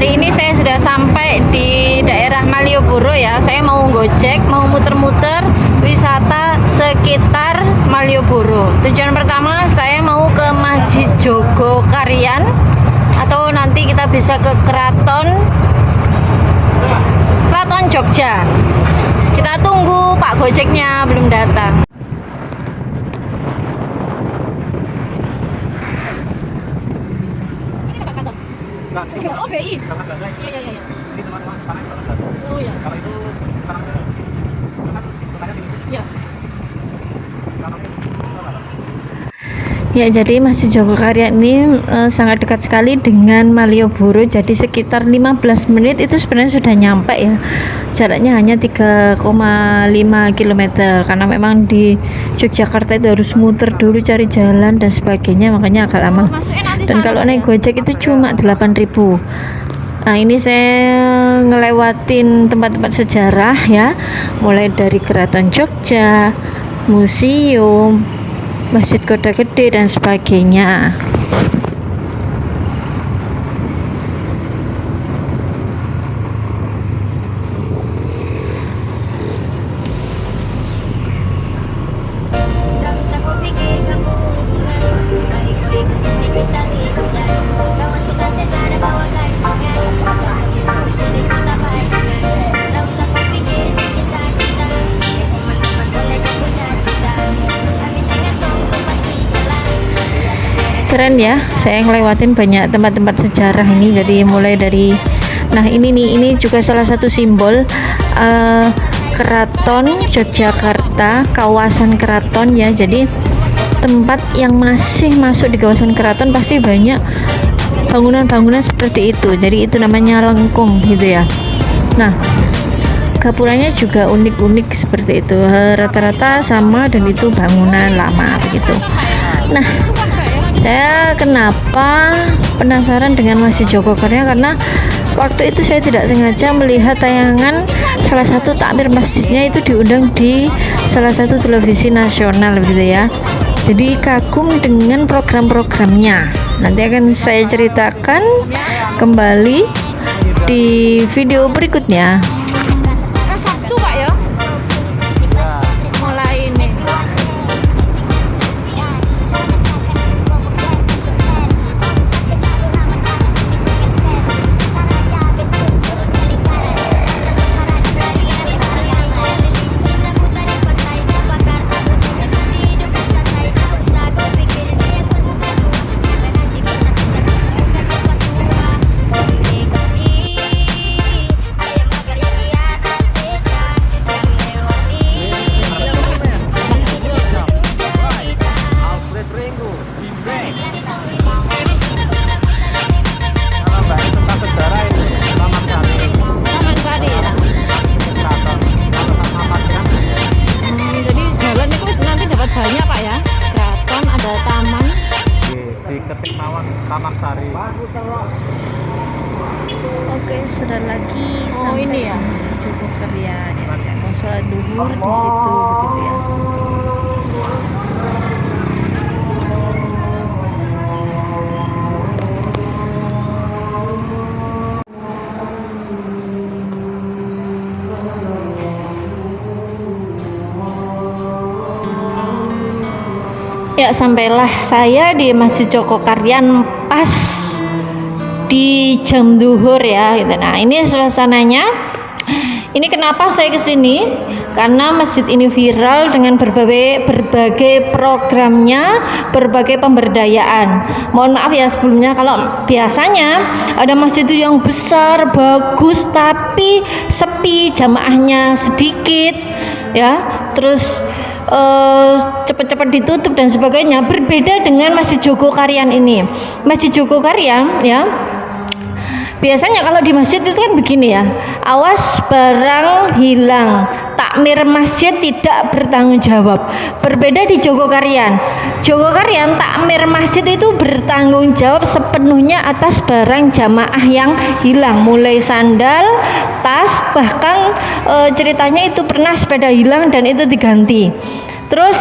hari ini saya sudah sampai di daerah Malioboro ya. Saya mau gojek, mau muter-muter wisata sekitar Malioboro. Tujuan pertama saya mau ke Masjid Jogokarian, atau nanti kita bisa ke Keraton Jogja. Kita tunggu Pak Gojeknya belum datang. Oh, BI. Iya. Ini teman-teman sekarang satu. Oh ya. Kalau itu sekarang ya. Ya, jadi Masjid Jogokarian ini sangat dekat sekali dengan Malioboro. Jadi sekitar 15 menit itu sebenarnya sudah nyampe ya. Jaraknya hanya 3,5 km karena memang di Yogyakarta itu harus muter dulu cari jalan dan sebagainya, makanya agak lama. Dan kalau naik Gojek itu cuma 8.000. Nah, ini saya ngelewatin tempat-tempat sejarah ya, mulai dari Keraton Jogja, museum, Masjid Kota Gede dan sebagainya. Keren ya, saya ngelewatin banyak tempat-tempat sejarah ini. Jadi mulai dari, nah ini juga salah satu simbol Keraton Yogyakarta, kawasan keraton ya. Jadi tempat yang masih masuk di kawasan keraton pasti banyak bangunan-bangunan seperti itu. Jadi itu namanya lengkung gitu ya. Nah, gapuranya juga unik-unik seperti itu, rata-rata sama, dan itu bangunan lama begitu. Nah, saya kenapa penasaran dengan Masjid Jogokarian, karena waktu itu saya tidak sengaja melihat tayangan salah satu takmir masjidnya itu diundang di salah satu televisi nasional gitu ya. Jadi kagum dengan program-programnya. Nanti akan saya ceritakan kembali di video berikutnya. Sabtu Pak ya? Mulai ini. Banyak Pak ya, keraton, ada taman di Ketik Mawon, Taman Sari. Oke, sudah lagi sampai ini ya, Masjid Jogokarian ya. Saya mau sholat duhur di situ begitu ya. Ya, sampailah saya di Masjid Jogokarian pas di jam duhur ya gitu. Nah, ini suasananya. Ini kenapa saya kesini, karena masjid ini viral dengan berbagai programnya, berbagai pemberdayaan. Mohon maaf ya sebelumnya, kalau biasanya ada masjid itu yang besar, bagus, tapi sepi, jamaahnya sedikit ya, terus cepat-cepat ditutup dan sebagainya. Berbeda dengan Masjid Jogokarian ini. Masjid Jogokarian ya, biasanya kalau di masjid itu kan begini ya, awas barang hilang, takmir masjid tidak bertanggung jawab. Berbeda di Jogokarian. Jogokarian takmir masjid itu bertanggung jawab sepenuhnya atas barang jamaah yang hilang, mulai sandal, tas, bahkan ceritanya itu pernah sepeda hilang dan itu diganti. Terus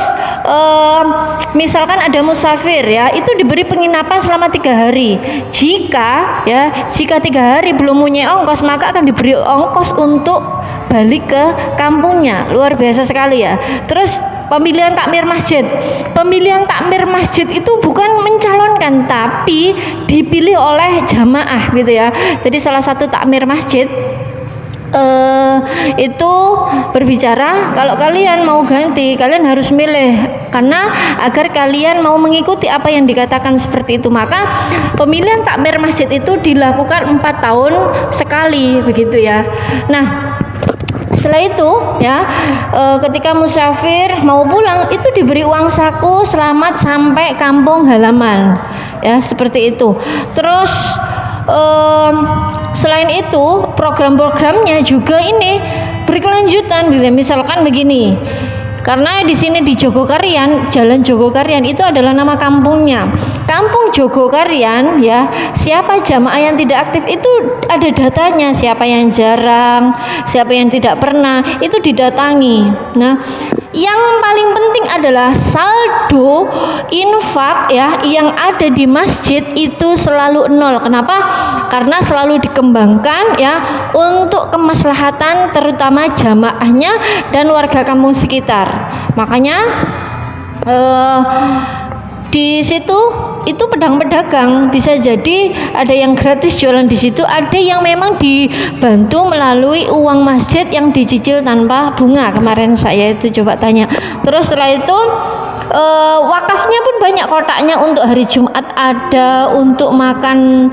misalkan ada musafir ya, itu diberi penginapan selama 3 hari. Jika 3 hari belum punya ongkos, maka akan diberi ongkos untuk balik ke kampungnya. Luar biasa sekali ya. Terus pemilihan takmir masjid. Pemilihan takmir masjid itu bukan mencalonkan, tapi dipilih oleh jamaah gitu ya. Jadi salah satu takmir masjid itu berbicara, kalau kalian mau ganti, kalian harus milih, karena agar kalian mau mengikuti apa yang dikatakan seperti itu, maka pemilihan takmir masjid itu dilakukan 4 tahun sekali begitu ya. Nah, setelah itu ya, ketika musafir mau pulang itu diberi uang saku selamat sampai kampung halaman ya, seperti itu. Terus selain itu program-programnya juga ini berkelanjutan gitu. Misalkan begini, karena di sini di Jogokarian, Jalan Jogokarian itu adalah nama kampungnya, Kampung Jogokarian ya. Siapa jamaah yang tidak aktif itu ada datanya, siapa yang jarang, siapa yang tidak pernah, itu didatangi. Nah, yang paling penting adalah saldo infak ya yang ada di masjid itu selalu 0. Kenapa? Karena selalu dikembangkan ya untuk kemaslahatan terutama jamaahnya dan warga kampung sekitar. Makanya di situ itu pedagang-pedagang bisa jadi ada yang gratis jualan di situ, ada yang memang dibantu melalui uang masjid yang dicicil tanpa bunga. Kemarin saya itu coba tanya. Terus setelah itu wakafnya pun banyak, kotaknya untuk hari Jumat ada, untuk makan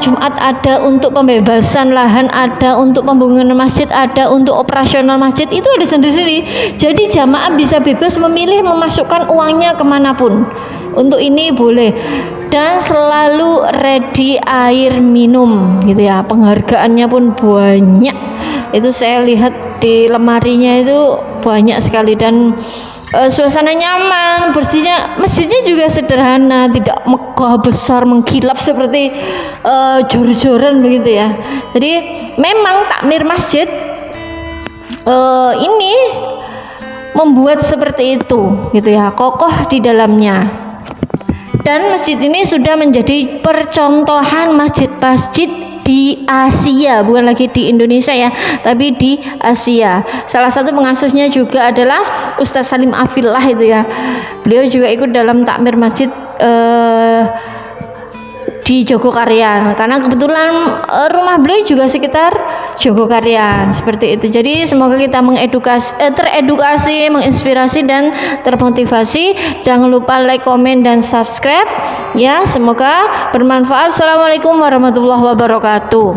Jumat ada, untuk pembebasan lahan ada, untuk pembangunan masjid ada, untuk operasional masjid itu ada sendiri-sendiri. Jadi jamaah bisa bebas memilih memasukkan uangnya kemanapun. Untuk ini boleh, dan selalu ready air minum gitu ya. Penghargaannya pun banyak. Itu saya lihat di lemarinya itu banyak sekali, dan suasana nyaman, bersihnya. Masjidnya juga sederhana, tidak megah besar mengkilap seperti jor-joran begitu ya. Jadi memang takmir masjid ini membuat seperti itu gitu ya, kokoh di dalamnya. Dan masjid ini sudah menjadi percontohan masjid-masjid di Asia, bukan lagi di Indonesia ya, tapi di Asia. Salah satu pengasuhnya juga adalah Ustadz Salim Afillah itu ya. Beliau juga ikut dalam takmir masjid di Jogokarian, karena kebetulan rumah beliau juga sekitar Jogokarian seperti itu. Jadi semoga kita teredukasi, menginspirasi dan termotivasi. Jangan lupa like, komen dan subscribe ya. Semoga bermanfaat. Assalamualaikum warahmatullahi wabarakatuh.